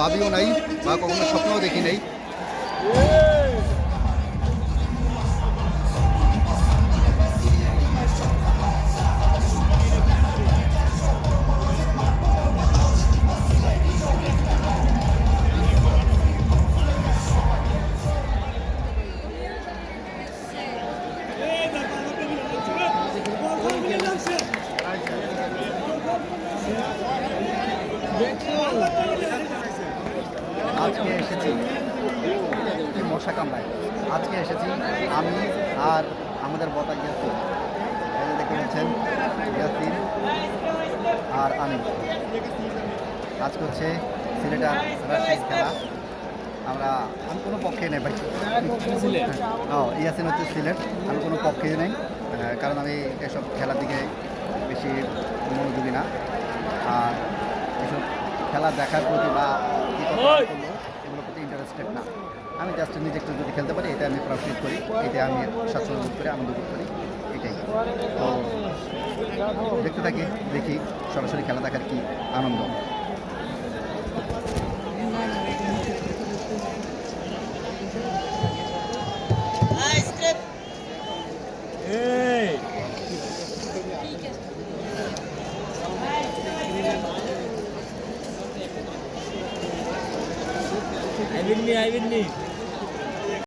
ভাবিও নাই বা কখনো স্বপ্নও দেখি নাই। আজকে এসেছি মশা কামড়ায়। আজকে এসেছি আমি আর আমাদের বতা ইয়াসিন, এই যে দেখতে পাচ্ছেন ইয়াসিন আর আমি। আজকে হচ্ছে সিলেট আর রাজশাহীর খেলা। আমি কোনো পক্ষে নেই ভাই। ইয়াসিন হচ্ছে সিলেট, আমি কোনো পক্ষে নেই, কারণ আমি এসব খেলার দিকে বেশি মনোযোগী না। আর এসব খেলা দেখার প্রতি বা কী করবো এগুলোর প্রতি ইন্টারেস্টেড না। আমি জাস্ট নিজে একটু যদি খেলতে পারি এটা আমি প্রফিট করি, এটা আমি স্বাচ্ছন্দ্য বোধ করি, আনন্দ বোধ করি, এটাই। তো দেখতে থাকি, দেখি সরাসরি খেলা দেখার কি আনন্দ। I will me.